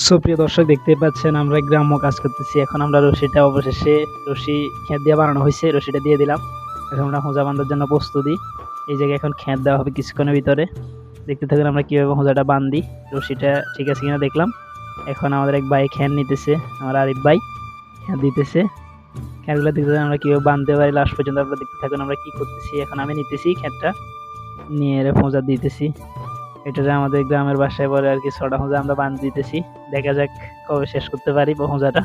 সুপ্রিয় দর্শক, দেখতে পাচ্ছেন আমরা গ্রাম্য কাজ করতেছি। এখন আমরা রশিটা অবশেষে খেত দিয়ে বানানো হয়েছে, রশিটা দিয়ে দিলাম। এখন আমরা হোঁজা বাঁধার জন্য প্রস্তুতি। এই জায়গায় এখন খেত দেওয়া হবে কিছুক্ষণের ভিতরে। দেখতে থাকুন আমরা কিভাবে হোঁজাটা বান্ধি। রশিটা ঠিক আছে কিনা দেখলাম। এখন আমাদের এক ভাই খেত নিতেছে, আমার আরিফ ভাই খেত দিতেছে। খেতগুলো দেখতে আমরা কিভাবে বাঁধতে পারি লাস্ট পর্যন্ত আপনারা দেখতে থাকুন আমরা কি করতেছি। এখন আমি নিতেছি খেতটা, নিয়ে হোঁজা দিতেছি। এটা আমাদের গ্রামের বাসায় বলে আর কি ছটা হোঁজা আমরা বাঁধ দিতেছি। দেখা যাক কবে শেষ করতে পারি হোঁজাটা।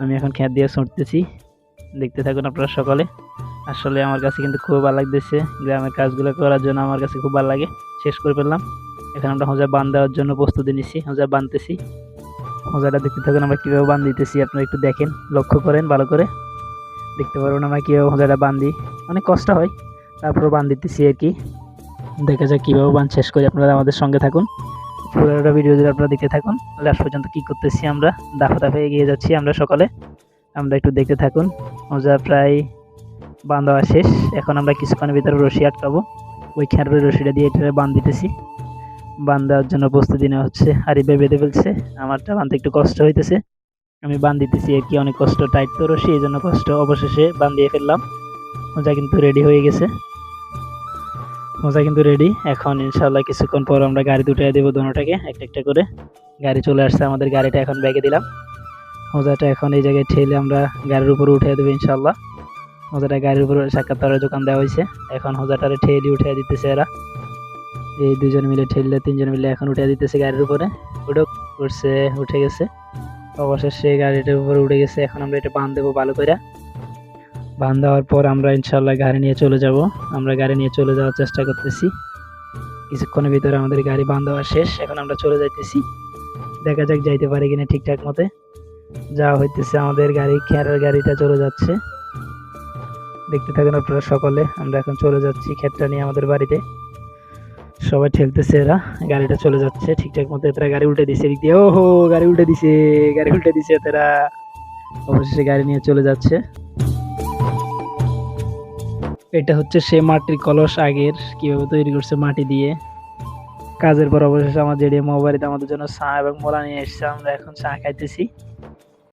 আমি এখন খেত দিয়ে ছুটতেছি, দেখতে থাকুন আপনারা সকলে। আসলে আমার কাছে কিন্তু খুব ভালো লাগতেছে, গ্রামের কাজগুলো করার জন্য আমার কাছে খুব ভালো লাগে। শেষ করে ফেললাম। এখন আমরা হোঁজা বাঁধ দেওয়ার জন্য প্রস্তুতি নিচ্ছি, হোঁজা বাঁধতেছি। হোঁজাটা দেখতে থাকুন আমরা কীভাবে বাঁধ দিতেছি, আপনারা একটু দেখেন, লক্ষ্য করেন, ভালো করে দেখতে পারবেন আমরা কীভাবে হোঁজাটা বাঁধি। অনেক কষ্ট হয়, তারপর বাঁধ দিতেছি আর কি। দেখা যাক কীভাবে বাঁধ শেষ করি। আপনারা আমাদের সঙ্গে থাকুন, পুরোটা ভিডিও যদি আপনারা দেখতে থাকুন লাস্ট পর্যন্ত কি করতেছি আমরা। দাফা দাফে এগিয়ে যাচ্ছি আমরা সকলে, আমরা একটু দেখতে থাকুন। মোজা প্রায় বাঁধা শেষ। এখন আমরা কিছুক্ষণের ভিতরে রশি আটকাবো। ওই খেয়ারের রশিটা দিয়ে এটা বাঁধ দিতেছি। বাঁধ দেওয়ার জন্য প্রস্তুতি নেওয়া হচ্ছে। আর এবার বেঁধে ফেলছে, আমারটা বাঁধতে একটু কষ্ট হইতেছে। আমি বাঁধ দিতেছি আর কি, অনেক কষ্ট, টাইট তো রশি, এই জন্য কষ্ট। অবশেষে বাঁধ দিয়ে ফেললাম। মোজা কিন্তু রেডি হয়ে গেছে, মোজা কিন্তু রেডি। এখন ইনশাল্লাহ কিছুক্ষণ পর আমরা গাড়ি উঠিয়ে দেবো দোনোটাকে একটা একটা করে। গাড়ি চলে আসছে, আমাদের গাড়িটা এখন ব্যাগে দিলাম। মোজাটা এখন এই জায়গায় ঠেলে আমরা গাড়ির উপরে উঠিয়ে দেবো ইনশাল্লাহ। মোজাটা গাড়ির উপরে সাক্ষাৎকারের দোকান দেওয়া হয়েছে। এখন মোজাটারে ঠেলে উঠিয়ে দিতেছে এরা, এই দুজন মিলে ঠেললে, তিনজন মিলে এখন উঠিয়ে দিতেছে গাড়ির উপরে। উঠছে, উঠে গেছে। অবশেষে গাড়িটার উপরে উঠে গেছে। এখন আমরা এটা বাঁধ দেবো ভালো করে। বাঁধ দেওয়ার পর আমরা ইনশাল্লাহ গাড়ি নিয়ে চলে যাব। আমরা গাড়ি নিয়ে চলে যাওয়ার চেষ্টা করতেছি। কিছুক্ষণের ভিতরে আমাদের গাড়ি বাঁধ দেওয়া শেষ। এখন আমরা চলে যাইতেছি, দেখা যাক যাইতে পারি কিনা ঠিকঠাক মতে। যাওয়া হইতেছে, আমাদের গাড়ি, খেয়ারের গাড়িটা চলে যাচ্ছে। দেখতে থাকেন আপনারা সকলে। আমরা এখন চলে যাচ্ছি খেতটা নিয়ে আমাদের বাড়িতে। সবাই ঠেলতেছে, এরা গাড়িটা চলে যাচ্ছে ঠিকঠাক মতো। এরা গাড়ি উল্টে দিছে এদিক দিয়ে। ওহো, গাড়ি উল্টে দিছে, গাড়ি উল্টে দিছে এরা। অবশেষে গাড়ি নিয়ে চলে যাচ্ছে। এটা হচ্ছে সে মাটির কলস, আগের কিভাবে তৈরি করছে মাটি দিয়ে। কাজের পর অবশেষে আমার জেডিএম বাড়িতে আমাদের জন্য চা এবং মোলা নিয়ে এসেছে। আমরা এখন চা খাইতেছি।